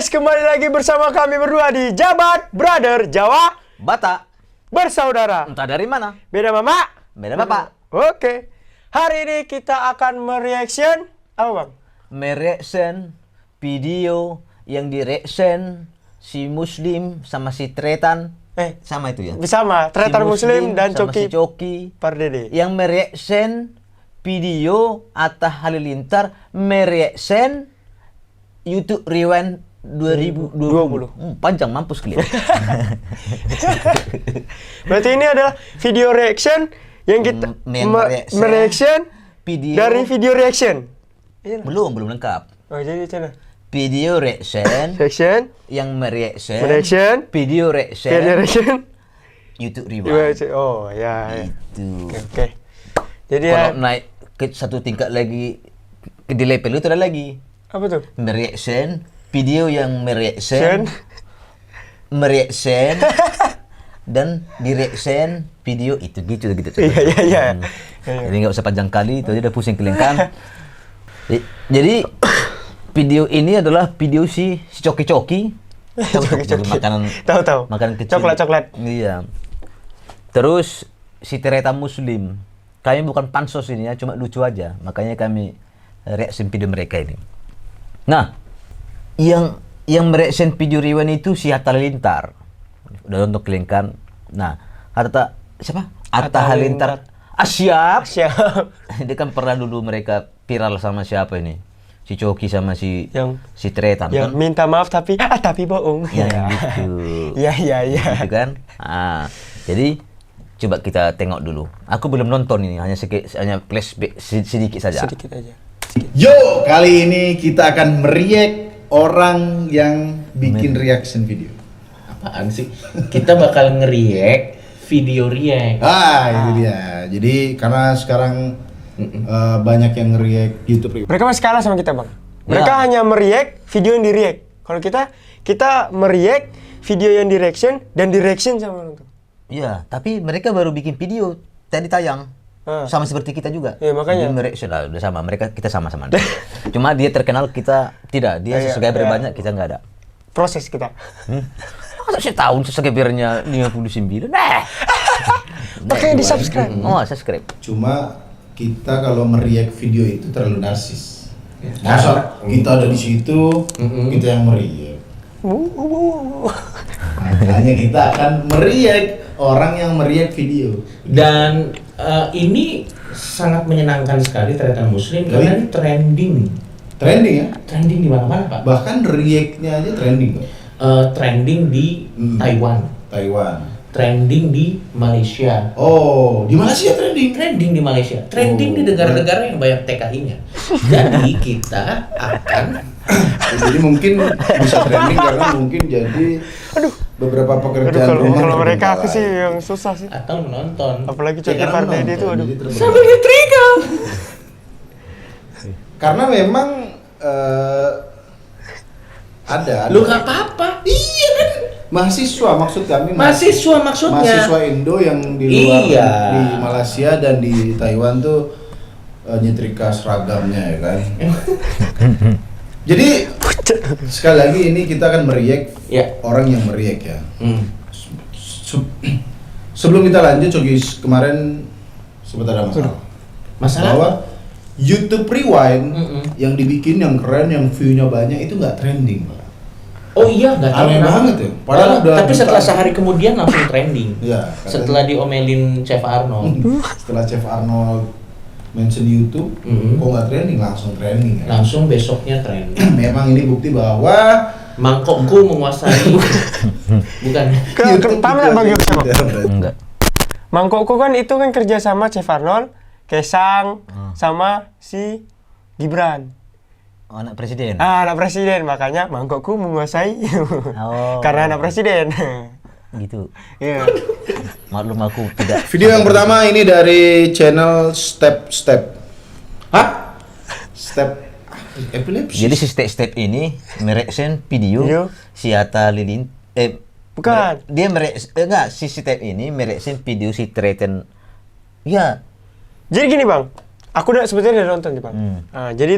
guys, kembali lagi bersama kami berdua di Jabat Brother Jawa Batak Bersaudara. entah dari mana, Beda mama, beda bapak. Oke. Hari ini kita akan mereaction apa bang? Mereaction video yang direaction si Muslim sama si Tretan, sama itu ya. Bersama Tretan Muslim dan sama Coki si Coki Pardede. yang mereaction video Atta Halilintar mereaction YouTube Rewind 2020. Panjang mampus kalian. Berarti ini adalah video reaction yang kita mereaction video dari video reaction. belum lengkap. Oh jadi channel Video reaction reaction yang mereaction video reaction YouTube Rewind. Oh ya. Itu. Oke. Jadi Kalau naik ke satu tingkat lagi ke di level itu ada lagi apa tuh? mereaction video yang mereaction dan direction video itu gitu. Iya. Jadi nggak usah panjang kali, itu aja udah pusing kalian kan. Jadi video ini adalah video si Coki. Tahu makanan. Tahu. Makanan kecil. Coklat. Iya. Terus si Tretan Muslim. Kami bukan pansos ini ya, cuma lucu aja. Makanya kami reaction video mereka ini. Nah, yang mereaction video Rewind itu si Atta Halilintar. Udah untuk kalian kan. Nah, siapa? Atta Halilintar. Siap. Dia kan pernah dulu mereka viral sama siapa ini? Si Coki sama si Tretan yang kan? minta maaf tapi bohong. Ya gitu. Iya. Gitu kan? Jadi coba kita tengok dulu. Aku belum nonton ini, hanya flashback sedikit saja. Sedikit aja. Yo, kali ini kita akan meriak orang yang bikin reaction video. Apaan sih? Kita bakal ngeriak video react. Itu dia. Jadi karena sekarang banyak yang ngeriak YouTube Rewind. Mereka masih kalah sama kita, Bang. Mereka hanya meriak video yang di-react. Kalau kita meriak video yang di-reaction dan di-reaction sama orang tuh. Iya, tapi mereka baru bikin video tadi tayang. Sama seperti kita juga. Iya, makanya. Mereaction udah sama. Kita sama-sama. Cuma dia terkenal, kita tidak. Dia subscriber banyak, kita nggak ada. Proses kita. Masa setahun subscribernya 59? Makanya di-subscribe. Oh, subscribe. Cuma kita kalau meriak video itu terlalu narsis. Masa kita ada di situ, kita yang meriak. Makanya kita akan meriak orang yang meriak video. Dan ini sangat menyenangkan sekali Tretan Muslim karena ini trending. Trending ya? Trending di mana-mana, Pak. Bahkan react-nya aja trending, Pak. Trending di Taiwan. Trending di Malaysia. Oh, di Malaysia trending? Trending di Malaysia. Trending di negara-negara yang banyak TKI-nya. Jadi kita akan jadi mungkin bisa trending karena mungkin jadi beberapa pekerjaan rumah. Kalau mereka aku sih yang susah sih. atau menonton. Apalagi Coki Pardede itu Sampai nyetrika. Karena memang ada. Lu nggak apa-apa. Iya kan? Mahasiswa maksud kami. Mahasiswa maksudnya. Mahasiswa Indo yang di luar Iya. di Malaysia dan di Taiwan tuh nyetrika seragamnya ya kan. Jadi sekali lagi ini kita akan meriak orang yang meriak ya. Sebelum kita lanjut, Coki, kemarin sempat ada masalah bahwa YouTube Rewind yang dibikin yang keren, yang view-nya banyak itu nggak trending, Pak. Oh iya, nggak tahu aneh banget ya. Padahal tapi setelah sehari kemudian langsung trending. Iya. Setelah diomelin Chef Arnold. Setelah Chef Arnold mention YouTube, kok nggak trending, langsung trending ya. Langsung besoknya trending. Memang ini bukti bahwa mangkokku menguasai. Bukan. Paham nggak Bang Yop sama? Enggak. Mangkokku kan itu kan kerja sama Chef Arnold, Kesang, sama si Gibran. Anak presiden. Anak presiden, makanya mangkokku menguasai. Karena anak presiden. Gitu. Iya. Maklum aku tidak. video yang pertama ini dari channel Step. Epilepsi. Jadi si step ini mereaction video si Atta Halilintar. Bukan. Dia si step ini mereaction video si Tretan. Ya. Jadi gini Bang, aku sebetulnya udah nonton sih Bang. Jadi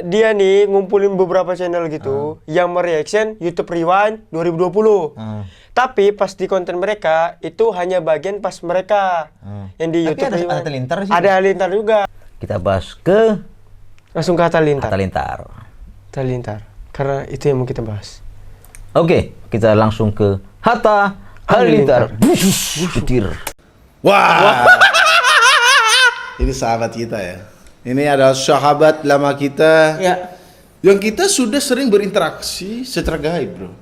dia nih ngumpulin beberapa channel gitu yang mereaction YouTube Rewind 2020. Tapi pas di konten mereka itu hanya bagian pas mereka yang di Tapi YouTube ada Rewind. Halilintar sih. Ada Halilintar juga. Kita bahas ke Langsung ke Halilintar. Halilintar. Halilintar. Karena itu yang mau kita bahas. Oke, kita langsung ke Hatta Halilintar. Petir. Wah. Ini sahabat kita ya. Ini adalah sahabat lama kita. Ya. Yang kita sudah sering berinteraksi secara gaib, bro.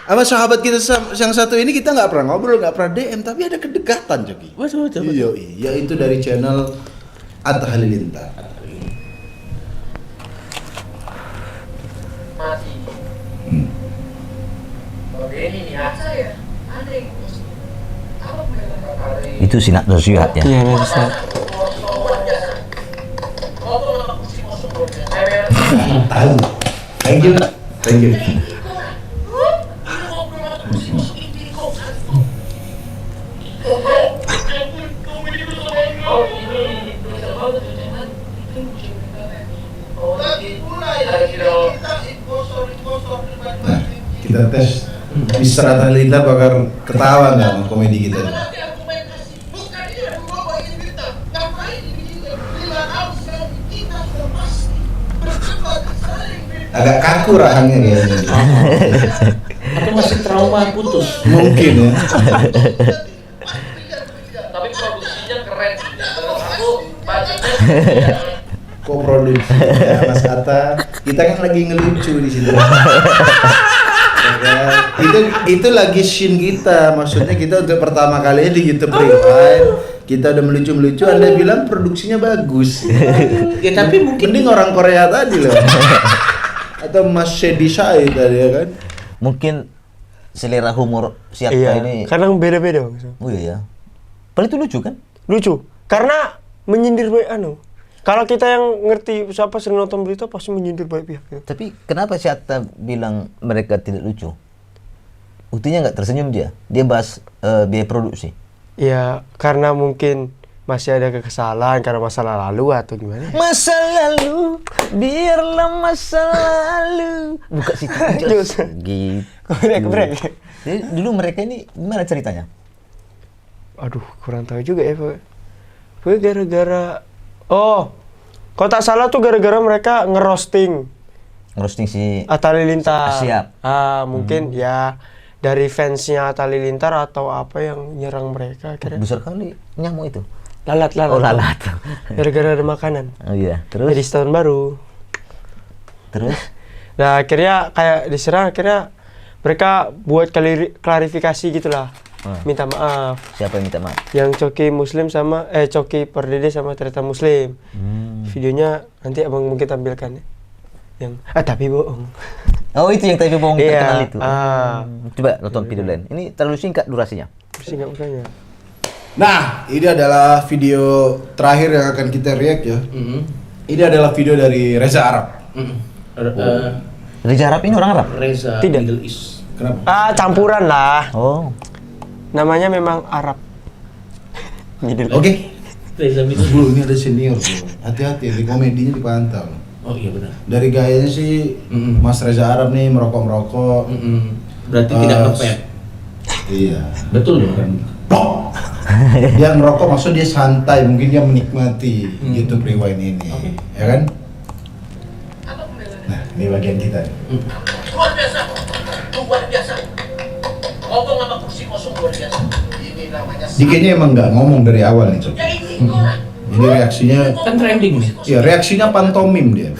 Sama sahabat kita yang satu ini kita nggak pernah ngobrol, nggak pernah DM, tapi ada kedekatan, Joki. Betul. Iya, itu dari channel Hatta Halilintar. Mati. Oke, ini biasa ya. Aneh. Apa pendapat Itu sinat nasihat ya. Iya, nanti saya. Tahu. Thank you. Nah, kita tes Mr. Hatta Halilintar bakal ketawa nggak sama komedi kita? Agak kaku rahangnya kayaknya. Atau masih trauma putus. Mungkin ya. Tapi produksinya keren. Menurut aku budgetnya Koproduksi ya, Mas Hatta. Kita kan lagi ngelucu di situ. Ya, itu lagi scene kita. Maksudnya kita untuk pertama kalinya di YouTube Rewind. Kita udah melucu-melucu. Anda bilang produksinya bagus. Ya tapi mungkin Mending orang Korea tadi loh. Atau Mas Shady Shai tadi ya kan. Mungkin selera humor si Hatta Iya, ini. kadang beda-beda. Bang. Oh iya. Padahal itu lucu kan? Lucu. Karena menyindir baik Kalau kita yang ngerti siapa sering nonton berita pasti menyindir baik pihak. Gitu. Tapi kenapa si Hatta bilang mereka tidak lucu? Buktinya nggak tersenyum dia. Dia bahas biaya produksi. Ya, karena mungkin masih ada kekesalan karena masa lalu atau gimana? Masa lalu, biarlah masa lalu. Buka situ Jus. Gitu. Break. Jadi dulu mereka ini gimana ceritanya? Aduh, kurang tahu juga ya, Pak. Gue gara-gara kalau tak salah tuh gara-gara mereka ngerosting Ngerosting si Hatta Halilintar. Siap. Mungkin ya dari fansnya Hatta Halilintar atau apa yang nyerang mereka akhirnya. besar kali nyamuk itu. Lalat. Oh lalat. Gara-gara ada makanan. Oh iya. Terus? Jadi tahun baru. Terus? Nah, akhirnya kayak diserang, akhirnya mereka buat klarifikasi gitulah. Minta maaf. Siapa yang minta maaf? Yang Coki Muslim sama Coki Pardede sama Tirta Muslim. Videonya nanti abang mungkin tampilkan ya. Yang tapi bohong. Oh itu yang tadi bohong Iya, terkenal itu. Coba nonton video lain. Ini terlalu singkat durasinya. Singkat makanya. Nah, ini adalah video terakhir yang akan kita react ya. Ini adalah video dari Reza Arab. Reza Arab ini orang Arab? Reza Tidak. Middle East. Kenapa? Campuran lah. Oh. Namanya memang Arab. Middle. Oke. Reza Middle East. Bro, ini ada senior bro. Hati-hati, di komedinya dipantau. Oh iya benar. Dari gayanya sih, Mas Reza Arab nih merokok-merokok. Berarti tidak ngepet. Iya. Betul dong. Plok. Dia ngerokok maksud dia santai, mungkin dia menikmati YouTube Rewind ini. Ya kan? Nah, ini bagian kita nih. luar biasa. Luar biasa. Ngomong sama kursi kosong luar biasa. Ini namanya Dia kayaknya emang nggak ngomong dari awal nih, Cok. ya ini lah. Jadi reaksinya, Kan trending nih. ya reaksinya pantomim dia.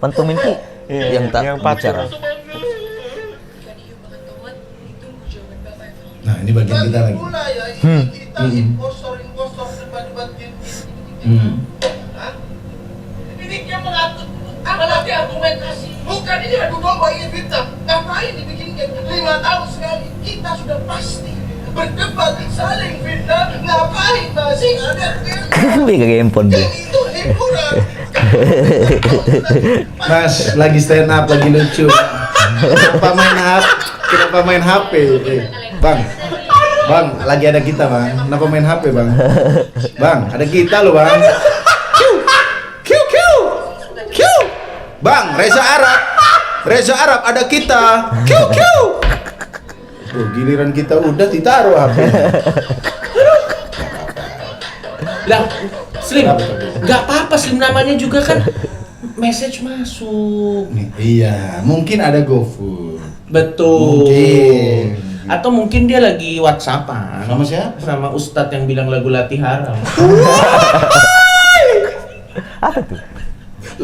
Pantomim itu yang tak yang patuh. bicara. Nah, ini bagian kita lagi. Kita impostor debat-debat ini dia mengatur apalagi argumentasi. Bukan ini adu domba ingin bintang. Ngapain dibikin 5 tahun sekali? Kita sudah pasti berdebat saling fitnah. Ngapain masih ada Bega handphone dia. itu hiburan. Mas, lagi stand up, lagi lucu. Kenapa main HP? Bang, lagi ada kita bang. Kenapa main HP bang? Bang, ada kita loh bang. Kiu. Bang, Reza Arab. Reza Arab ada kita. Kiu kiu. Oh, giliran kita udah ditaruh HP. Lah, Slim, nggak apa-apa Slim, namanya juga kan message masuk. Iya, mungkin ada GoFood. Betul. Mungkin. Atau mungkin dia lagi WhatsAppan Sama siapa? sama Ustadz yang bilang lagu latih haram. Apa tuh?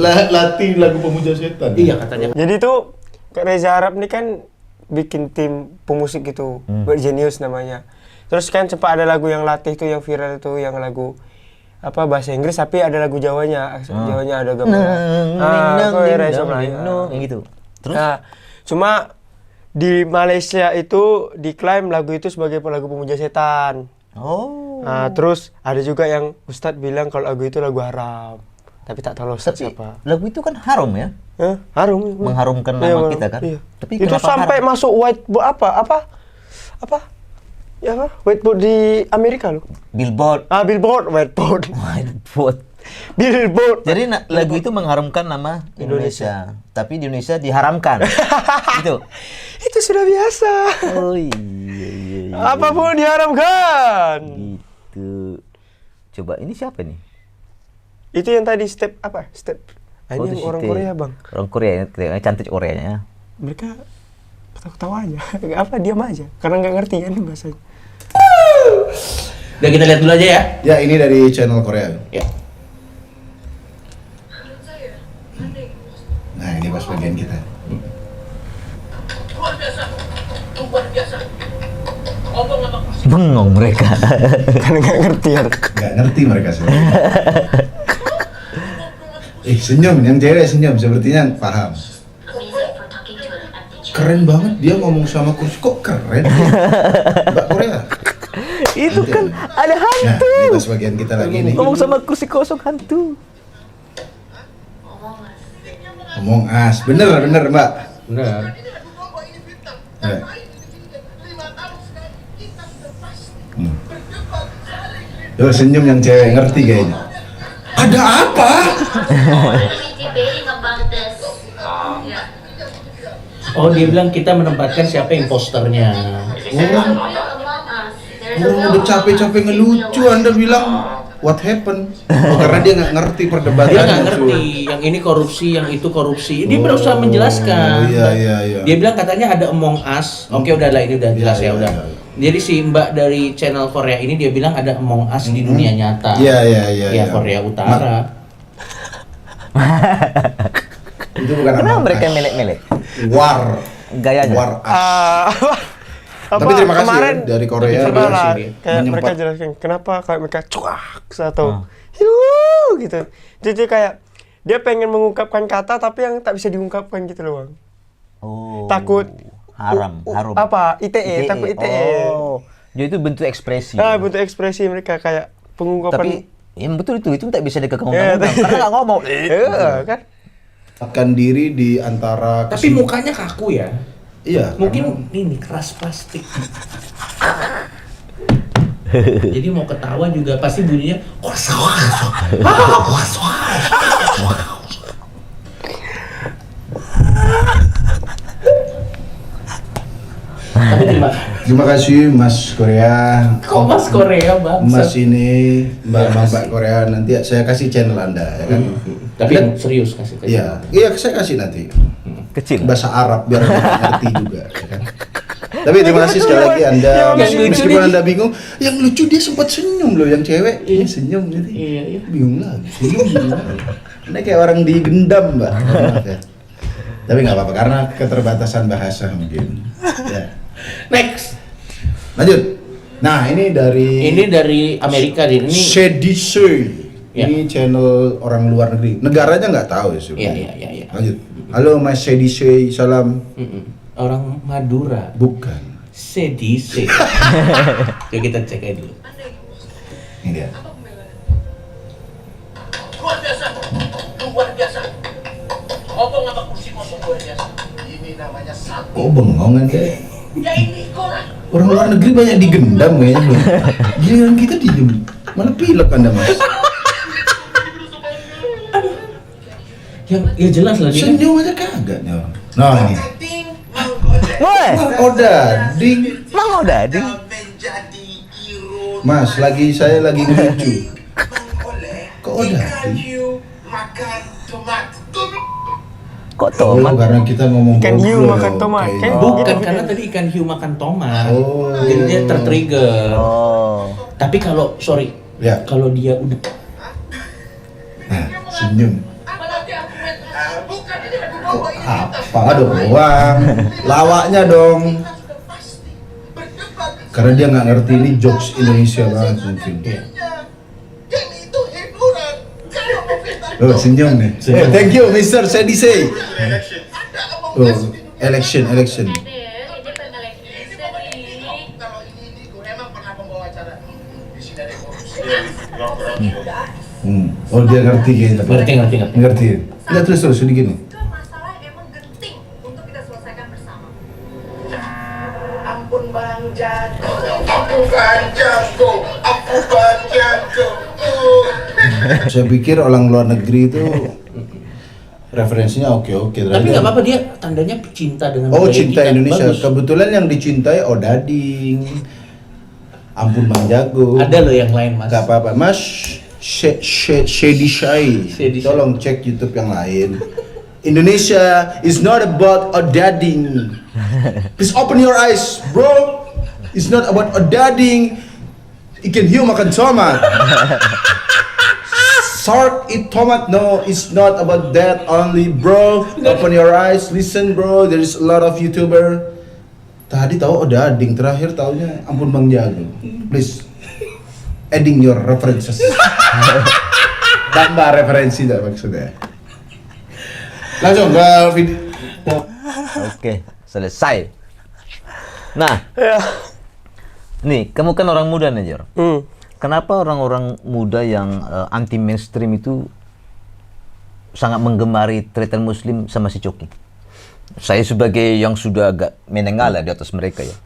Latih lagu pemuja setan. Iya katanya. Jadi tuh Kak Reza Arab nih kan bikin tim pemusik gitu, Genius namanya. Terus kan sempat ada lagu yang latih tuh yang viral tuh, yang lagu apa bahasa Inggris tapi ada lagu Jawanya, Jawanya ada gambarnya. Yang gitu. Terus Nah, cuma di Malaysia itu diklaim lagu itu sebagai lagu pemuja setan. Nah, terus ada juga yang Ustadz bilang kalau lagu itu lagu haram. Tapi tak tahu Ustadz tapi siapa. lagu itu kan haram ya? Harum. Mengharumkan Iya, nama Bang. kita kan? Iya. Tapi itu kenapa sampai haram? masuk whiteboard apa? Ya apa? Whiteboard di Amerika loh. Billboard. Billboard, whiteboard. Whiteboard. Billboard. Jadi lagu itu mengharumkan nama Indonesia. Tapi di Indonesia diharamkan. Gitu. Itu sudah biasa. Oh iya. Apapun diharamkan. Gitu. Coba ini siapa nih? Itu yang tadi step apa? Step. Oh, Ini itu orang Siti. Korea, Bang. Orang Korea ya, kelihatan cantik Koreanya. Mereka ketawa aja. Apa diam aja karena nggak ngerti kan bahasanya. Udah kita lihat dulu aja ya. Ya, ini dari channel Korea. Ya. Nah, ini pas bagian kita. Luar biasa. Luar biasa. Ngomong apa kursi? Bengong mereka. Karena nggak ngerti ya. Nggak ngerti mereka semua. Senyum, yang cewek senyum, sepertinya paham. Keren banget dia ngomong sama kursi, kok keren? Mbak Korea. Itu kan ada Nah, hantu. ini pas bagian kita lagi nih. Ngomong sama kursi kosong hantu. Ngomong as, bener Mbak. Benar. Ini lagu domba, ini fitnah. Ya. Karena ini dibikinkan 5 tahun sekali. Kita sudah pasti berdebat saling Yo, senyum yang cewek, ngerti kayaknya. Ada apa? debating about this. Yeah. Oh, dia bilang kita menempatkan siapa imposternya. There's no among us. There's Orang udah capek-capek ngelucu, Anda bilang what happened? Oh, karena dia nggak ngerti perdebatan. Dia nggak ngerti, yang ini korupsi, yang itu korupsi. Dia berusaha menjelaskan. Iya. Dia bilang katanya ada Among Us. Oke, udahlah ini udah jelas Iya, ya udah. iya. Jadi si Mbak dari channel Korea ini dia bilang ada Among Us di dunia nyata. Iya. Ya Korea Utara. Itu bukan Kenapa Among mereka Us. melek-melek? War. Gayanya. War Us. Apa, Tapi terima kasih kemarin ya, dari Korea pernah dia lah, sini kayak menyempat. mereka jelaskan kenapa kayak mereka cuak atau hiu gitu. Jadi kayak dia pengen mengungkapkan kata tapi yang tak bisa diungkapkan gitu loh, Bang. Oh. Takut haram. Apa? ITE, takut ITE. Oh. Jadi itu bentuk ekspresi. Bentuk ekspresi mereka kayak pengungkapan. Tapi ya betul itu tak bisa dikekang Ya, undang-undang. Karena nggak ngomong. kan? Akan diri di antara Tapi mukanya kaku ya. Iya. Mungkin ini keras plastik. Jadi mau ketawa juga pasti bunyinya Tapi Terima kasih Mas Korea. kok Mas Korea bang? Mas ini Mbak Korea, nanti saya kasih channel Anda ya kan. Tapi yang serius kasih ke Iya, saya kasih nanti. Kecil. Bahasa Arab biar Anda ngerti juga ya kan. Tapi terima kasih sekali lagi Anda. Yang lucu Meskipun nih. Anda bingung, yang lucu dia sempat senyum loh, yang cewek dia senyum gitu. Iya. Bingung lagi. Anda kayak orang digendam, Mbak. Maaf ya. Tapi nggak apa-apa karena keterbatasan bahasa mungkin. Ya. Next. Lanjut. Nah, ini dari Amerika ini. Sedisei. Ya. Ini channel orang luar negeri. Negaranya nggak tahu ya sebenarnya. Iya. Lanjut. Halo Mas Sedisei, salam. Orang Madura. Bukan. Sedise. Yuk kita cek aja dulu. Ini dia. luar biasa. Luar biasa. Ngomong apa kursi kosong luar biasa. Ini namanya satu. Oh, bengong kan deh. Ya ini koran. Orang luar negeri banyak digendam kayaknya belum. Giliran kita diem. Mana pilek Anda, Mas? Yang ya jelas lah dia. Kan. Senyum aja kagak nih orang. Nah, Ting, mengoleh. Woi, Odading. Mang Odading. Menjadi ironi. Mas, saya lagi ngelucu. Mengoleh. Kok Ikan Odading? hiu makan tomat. Kok Oh, tomat? karena kita ngomong Ikan hiu goblok, makan tomat. kayaknya. Kan Bukan gitu. karena tadi ikan hiu makan tomat. Oh. Jadi dia tertrigger. Oh. Tapi kalau sorry, Ya. kalau dia udah Nah, senyum. Apalagi argumentasi. Bukan ini adu domba ini kita. Apa doang? Lawaknya dong. Kita sudah pasti berdebat. Karena dia nggak ngerti ini jokes Indonesia banget mungkin. Game itu hiburan. Kalau mau fitnah Oh, senyum nih. Oh, thank you, Mr. Sedisei. ada Oh, omong election. Ada, ini pernah ini pokoknya ini kalau ini gue emang pernah membawa acara di sini ada korupsi. Oh, dia ngerti kayaknya. ngerti. Ngerti. Nggak terus sedikit nih. itu masalah yang emang genting untuk kita selesaikan bersama. Ampun Bang Jago, aku kan jago, aku kan jago. Saya pikir orang luar negeri itu referensinya oke. Tapi nggak apa-apa dia tandanya cinta dengan Oh, budaya cinta kita. Indonesia. Bagus. Kebetulan yang dicintai Odading. Ampun Bang Jago. Ada loh yang lain mas. Gak apa-apa, Mas. Shady Shy. Shady Shy. Tolong cek YouTube yang lain. Indonesia is not about odading. Please open your eyes, bro. It's not about odading. Ikan hiu makan tomat. Shark eat tomat. No, it's not about that only, bro. Open your eyes, listen, bro. There is a lot of YouTuber. Tadi tahu odading, terakhir taunya ampun Bang Jago. Please adding your references. Tambah referensi dah maksudnya. Langsung ke video. Oke, selesai. Nah, Ya. nih kamu kan orang muda nih, Jor. Hmm. Kenapa orang-orang muda yang anti mainstream itu sangat menggemari tretan Muslim sama si Coki? Saya sebagai yang sudah agak menengah lah di atas mereka ya.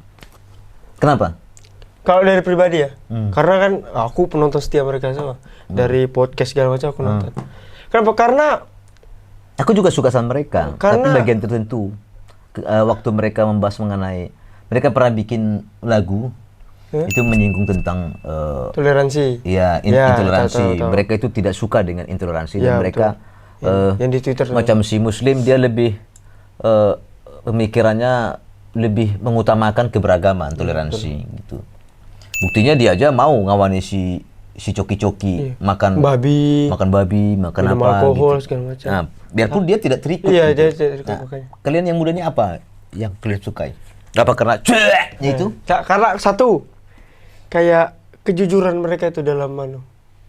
Kenapa? Kalau dari pribadi ya, karena kan aku penonton setia mereka semua. Dari podcast segala macam aku nonton. Kenapa? Karena Aku juga suka sama mereka, Karena- tapi bagian tertentu waktu mereka membahas mengenai mereka pernah bikin lagu itu menyinggung tentang toleransi. ya Ya, intoleransi. tahu. Mereka itu tidak suka dengan intoleransi Ya, dan mereka Yang di Twitter. macam si Muslim dia lebih pemikirannya lebih mengutamakan keberagaman, toleransi gitu. Buktinya dia aja mau ngawani si coki-coki makan babi, makan minum apa alkohol, gitu. segala macam. Nah, biarpun dia tidak terikut. Iya, gitu. dia tidak terikut, Nah, makanya. kalian yang muda ini apa yang kalian sukai? Apa karena cueknya itu? Karena satu, kayak kejujuran mereka itu dalam manu.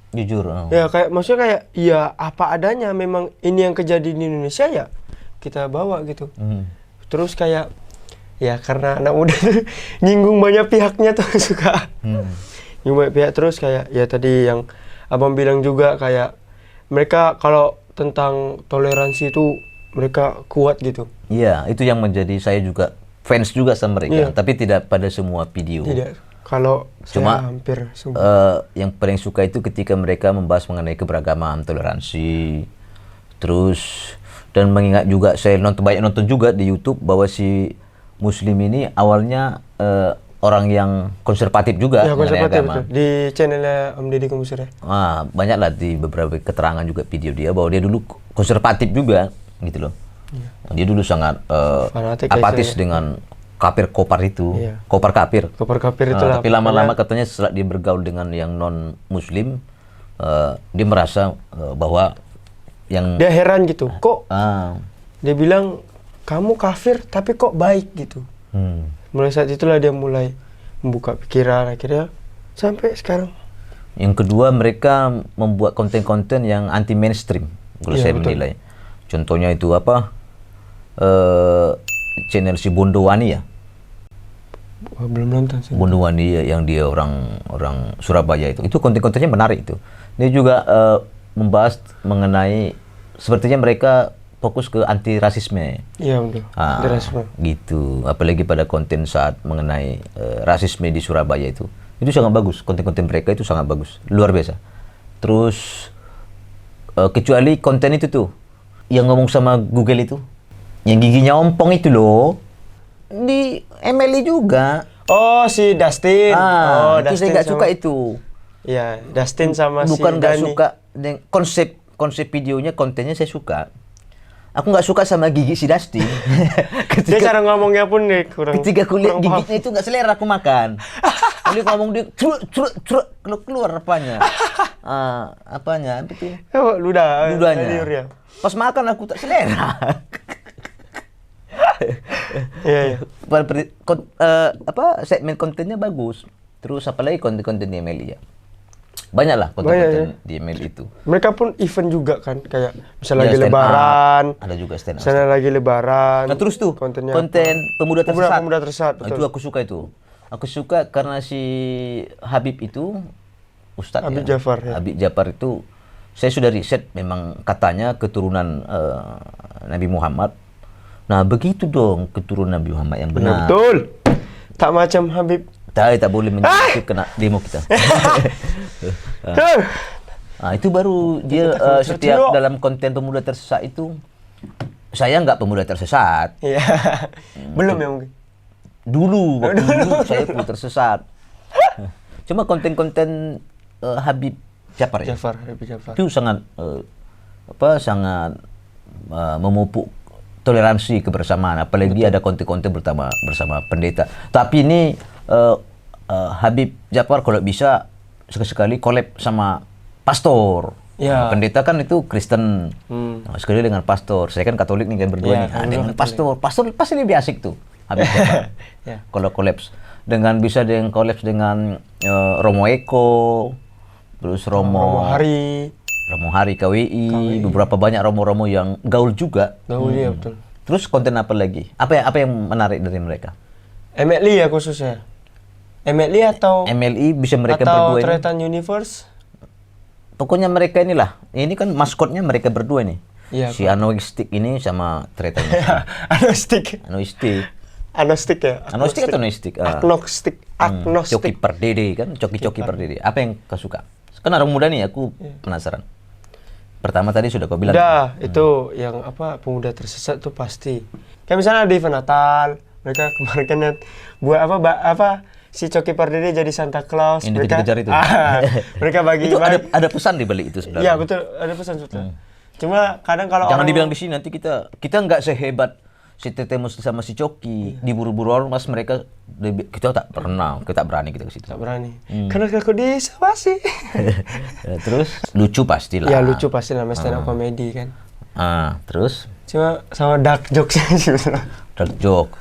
Jujur. Oh. Ya kayak maksudnya kayak ya apa adanya, memang ini yang kejadian di Indonesia ya kita bawa gitu. Terus kayak ya karena anak muda tuh nyinggung banyak pihaknya tuh suka. Nyinggung banyak pihak, terus kayak ya tadi yang abang bilang juga kayak mereka kalau tentang toleransi itu mereka kuat gitu. Iya, itu yang menjadi saya juga fans juga sama mereka, Iya. tapi tidak pada semua video. Tidak, kalau Cuma, saya hampir semua. yang paling suka itu ketika mereka membahas mengenai keberagaman, toleransi, terus dan mengingat juga saya banyak nonton juga di YouTube bahwa si Muslim ini awalnya orang yang konservatif juga Ya mengenai konservatif agama. itu di channelnya Om Deddy Kombusir ya. Banyaklah di beberapa keterangan juga video dia bahwa dia dulu konservatif juga gitu loh. Dia dulu sangat Fanatik apatis kayaknya. dengan kafir kopar itu, Iya. kopar kafir. Kopar kafir itulah. Tapi lama-lama katanya setelah dia bergaul dengan yang non Muslim, dia merasa bahwa yang Dia heran gitu, kok dia bilang kamu kafir tapi kok baik gitu. Mulai saat itulah dia mulai membuka pikiran, akhirnya sampai sekarang. Yang kedua mereka membuat konten-konten yang anti mainstream, kalau Iya, saya betul. menilai. Contohnya itu apa? Channel si Bondowani ya. Wah, belum nonton sih. Bondowani yang dia orang Surabaya itu konten-kontennya menarik itu. Dia juga membahas mengenai sepertinya mereka fokus ke anti rasisme. Iya betul. Rasisme. Gitu. Apalagi pada konten saat mengenai rasisme di Surabaya itu sangat bagus. Konten-konten mereka itu sangat bagus, luar biasa. Terus kecuali konten itu tuh yang ngomong sama Google itu, yang giginya ompong itu loh, di MLI juga. Oh, si Dustin. Oh, Itu saya nggak suka itu. Iya, Dustin sama Bukan si nggak Dani. suka dengan konsep videonya, kontennya saya suka. Aku nggak suka sama gigi si Dustin. Dia cara ngomongnya pun nih kurang. Ketika aku lihat kurang paham. giginya itu nggak selera aku makan. Dia ngomong dia keluar apanya. Apanya? Apa itu? Oh, ludahnya. Ludahnya. Pas makan aku tak selera. Iya, iya. Segmen kontennya bagus. Terus apalagi konten-konten di MLI ya. Banyak lah Banyak, konten-konten ya. di MLI itu. Mereka pun event juga kan, kayak misalnya Ya, lagi stand up. lebaran. Ada juga stand up. Misalnya lagi lebaran. Nah terus tuh kontennya konten pemuda tersesat. Pemuda tersesat, Nah, itu betul. aku suka itu. Aku suka karena si Habib itu Ustadz Habib ya. Jafar, ya. Habib Jafar itu saya sudah riset, memang katanya keturunan Nabi Muhammad. Nah begitu dong keturunan Nabi Muhammad yang benar. Betul. Tak macam Habib. Tak boleh menyebut kena demo kita. Nah, itu baru dia setiap dalam konten pemuda tersesat itu, saya nggak pemuda tersesat. Iya. Belum ya mungkin. Dulu waktu dulu saya pemuda tersesat. Cuma konten-konten Habib Jafar ya. Habib Jafar. Itu sangat sangat memupuk toleransi kebersamaan, apalagi ada konten-konten bersama pendeta. Tapi ini Habib Jafar kalau bisa sekali-sekali collab sama pastor. Ya. Pendeta kan itu Kristen, nah, sekali dengan pastor. Saya kan Katolik nih kan berdua Ya, nih. kan Dengan berdua pastor pasti lebih asik tuh Habib Jafar. Ya. Kalau kolaps bisa dengan kolaps dengan Romo Eko, terus Romo Hari. KWI, beberapa banyak romo-romo yang gaul juga. Gaul ya, betul. Terus konten apa lagi? Apa yang menarik dari mereka? MLI ya khususnya. MLI atau MLI bisa mereka atau berdua ini. Tretan Universe? Pokoknya mereka inilah. Ini kan maskotnya mereka berdua nih. Iya, Si Anoistik ini sama Tretan. Agnostik. Anoistik. Agnostik ya? Anoistik atau Anoistik? Agnostik. Agnostik. Coki Pardede kan, Coki Pardede. Apa yang kau suka? Kan orang muda nih, aku penasaran. Pertama tadi sudah kau bilang. Udah, itu yang apa pemuda tersesat tuh pasti. Kayak misalnya di event Natal, mereka kemarin kan buat apa si Coki Pardede jadi Santa Claus. Yang Mereka dikejar itu. mereka bagi Itu ada pesan di balik itu sebenarnya. Iya betul, ada pesan betul. Cuma kadang kalau Jangan orang dibilang di sini, nanti kita nggak sehebat si Tete Musli sama si Coki. Diburu-buru orang, mas mereka kita tak berani kita ke situ. tak berani. Karena aku disawasi. Terus lucu pastilah. Ya lucu pasti namanya stand up comedy kan. Terus Cuma sama dark jokes sih betul. dark joke,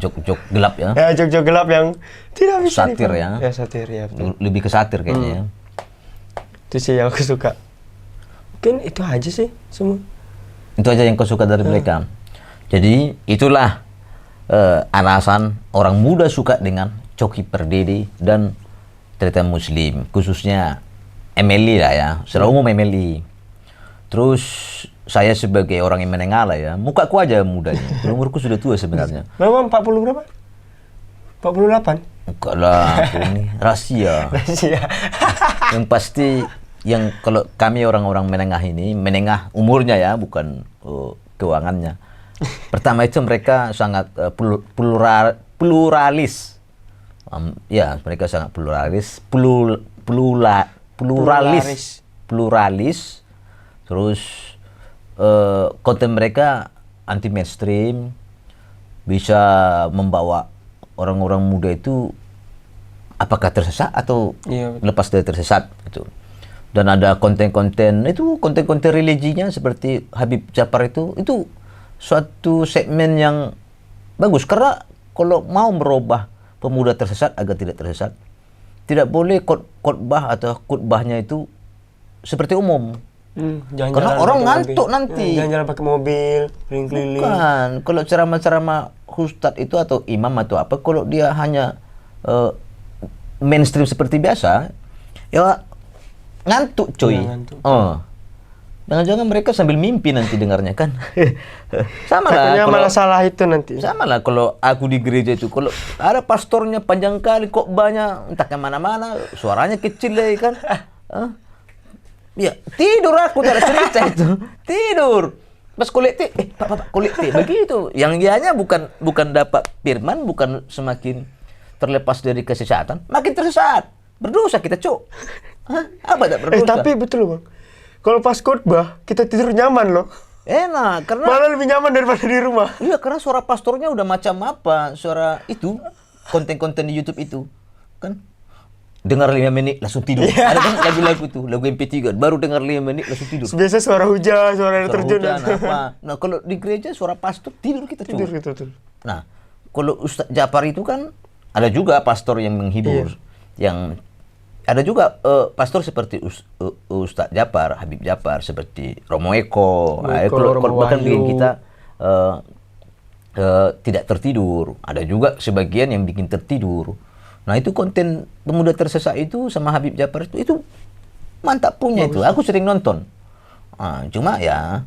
joke gelap ya. Ya jok-jok gelap yang tidak bisa Satir dipahami. ya. Ya satir ya. Betul. Lebih ke satir kayaknya ya. Itu sih yang aku suka. Mungkin itu aja sih semua. Itu aja yang kau suka dari mereka. Jadi itulah alasan orang muda suka dengan Coki Pardede dan Tretan Muslim, khususnya MLI lah ya, secara umum MLI. Terus saya sebagai orang yang menengah lah ya, mukaku aja mudanya, umurku sudah tua sebenarnya. Berapa? 40 berapa? 48? Enggak lah, aku ini rahasia. Rahasia. Yang pasti, yang kalau kami orang-orang menengah ini, menengah umurnya ya, bukan keuangannya. Pertama itu mereka sangat pluralis. Ya, mereka sangat pluralis. Terus konten mereka anti mainstream, bisa membawa orang-orang muda itu apakah tersesat atau Iya, betul. lepas dari tersesat gitu. Dan ada konten-konten religinya seperti Habib Jafar itu suatu segmen yang bagus, karena kalau mau merubah pemuda tersesat agar tidak tersesat, tidak boleh khotbah atau khutbahnya itu seperti umum. Jalan-jalan Karena orang pakai ngantuk mobil. nanti. Jalan-jalan pakai mobil, keliling-keliling. Bukan, kalau ceramah-ceramah ustadz itu atau imam atau apa, kalau dia hanya mainstream seperti biasa, ya ngantuk coy. Ya, ngantuk. Jangan-jangan mereka sambil mimpi nanti dengarnya kan. Sama lah. Takutnya Kalau, malah salah itu nanti. sama lah kalau aku di gereja itu, kalau ada pastornya panjang kali kok banyak entah kemana-mana, suaranya kecil lah kan. Ya, tidur aku tidak cerita itu. Tidur. Pas kuliah Pak kuliah begitu. Yang ianya bukan dapat firman, bukan semakin terlepas dari kesesatan, makin tersesat. Berdosa kita, Cuk. Hah? Apa tak berdosa? Tapi betul Bang. Kalau pas khotbah kita tidur nyaman loh. Enak, karena Malah lebih nyaman daripada di rumah. iya, karena suara pastornya udah macam apa, suara itu, konten-konten di YouTube itu. Kan dengar 5 menit langsung tidur. Ada kan lagu-lagu tuh, lagu MP3 baru dengar 5 menit langsung tidur. Biasa suara hujan, suara air Suara terjun. hujan, apa. Nah, kalau di gereja suara pastor tidur kita, Cuk. Tidur gitu tuh. Nah, kalau Ustadz Jafar itu kan ada juga pastor yang menghibur, yang ada juga pastor seperti Ustadz Jafar, Habib Jafar, seperti Romo Eko. Nah, kalau Romo bahkan Wahyu. bikin kita tidak tertidur. Ada juga sebagian yang bikin tertidur. Nah, itu konten pemuda tersesat itu sama Habib Jafar itu mantap punya itu. Aku sering nonton. Nah, cuma ya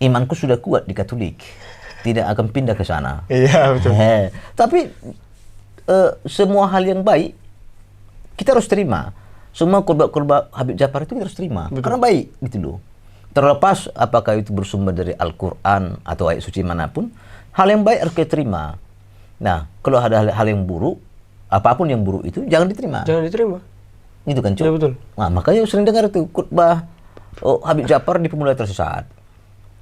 imanku sudah kuat di Katolik. Tidak akan pindah ke sana. Iya betul. Tapi semua hal yang baik kita harus terima. Semua khotbah Habib Jafar itu kita harus terima. Karena baik gitu loh. Terlepas apakah itu bersumber dari Al-Quran atau ayat suci manapun, hal yang baik harus kita terima. Nah, kalau ada hal yang buruk, apapun yang buruk itu jangan diterima. Jangan diterima. Gitu kan, Cuk? Iya betul. Nah, makanya sering dengar tuh khotbah Habib Jafar di pemuda tersesat.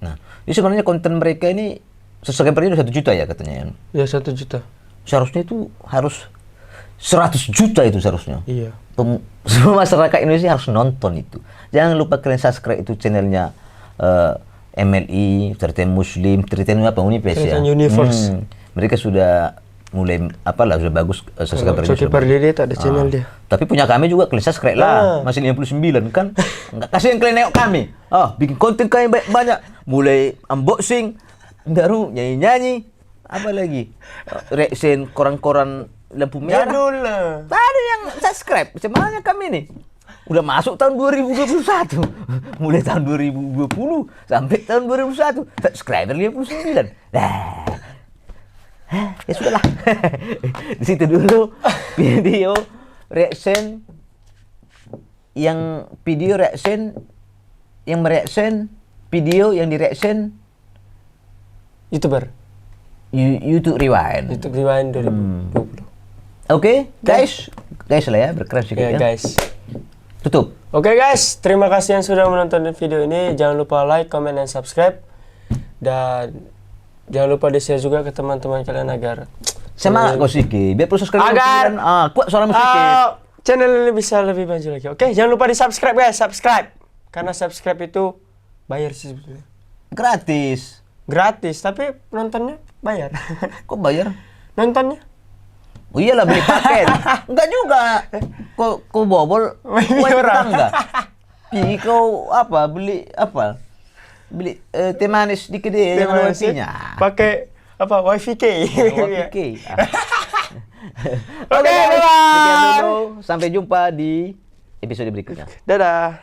Nah, ini sebenarnya konten mereka ini subscribernya udah 1 juta ya katanya. Ya 1 juta. Seharusnya itu harus 100 juta itu seharusnya. Iya. Semua masyarakat Indonesia harus nonton itu. Jangan lupa kalian subscribe itu channelnya MLI, Cerita Muslim, Cerita apa Univers ya. Cerita Universe. Mereka sudah mulai sudah bagus subscribernya. Subscriber dia tak ada channel dia. Tapi punya kami juga kalian subscribe lah. Masih 59 kan. Enggak kasih yang kalian nengok kami. Bikin konten kalian banyak. Mulai unboxing, baru nyanyi-nyanyi. Apa lagi? Reaction koran-koran lampu merah. Jadul lah. Tadi yang subscribe. Sebenarnya kami nih udah masuk tahun 2021. Mulai tahun 2020 sampai tahun 2021. Subscriber 59. Nah. Ya sudahlah. Di situ dulu video reaction yang mereaction video yang direaction YouTuber. YouTube Rewind. YouTube Rewind 2020. Oke, guys lah ya, berkeras sedikit Ya ya. guys. Tutup. Oke guys, terima kasih yang sudah menonton video ini. Jangan lupa like, comment, dan subscribe. Dan jangan lupa di-share juga ke teman-teman kalian agar Semangat kau Siki, biar proses kalian Agar- kuat suara musik. channel ini bisa lebih maju lagi. Oke, jangan lupa di-subscribe guys, subscribe. Karena subscribe itu bayar sih sebetulnya. Gratis. Gratis, tapi nontonnya bayar. Kok bayar? Nontonnya? Oh iyalah beli paket. Enggak juga. Kau bobol Ini wajib orang. tangga. Pi kau beli teh manis di kedai yang ada wifi-nya. Pakai apa? WiFi K. Oke. Oke, guys, bye-bye. sekian dulu. Sampai jumpa di episode berikutnya. Dadah.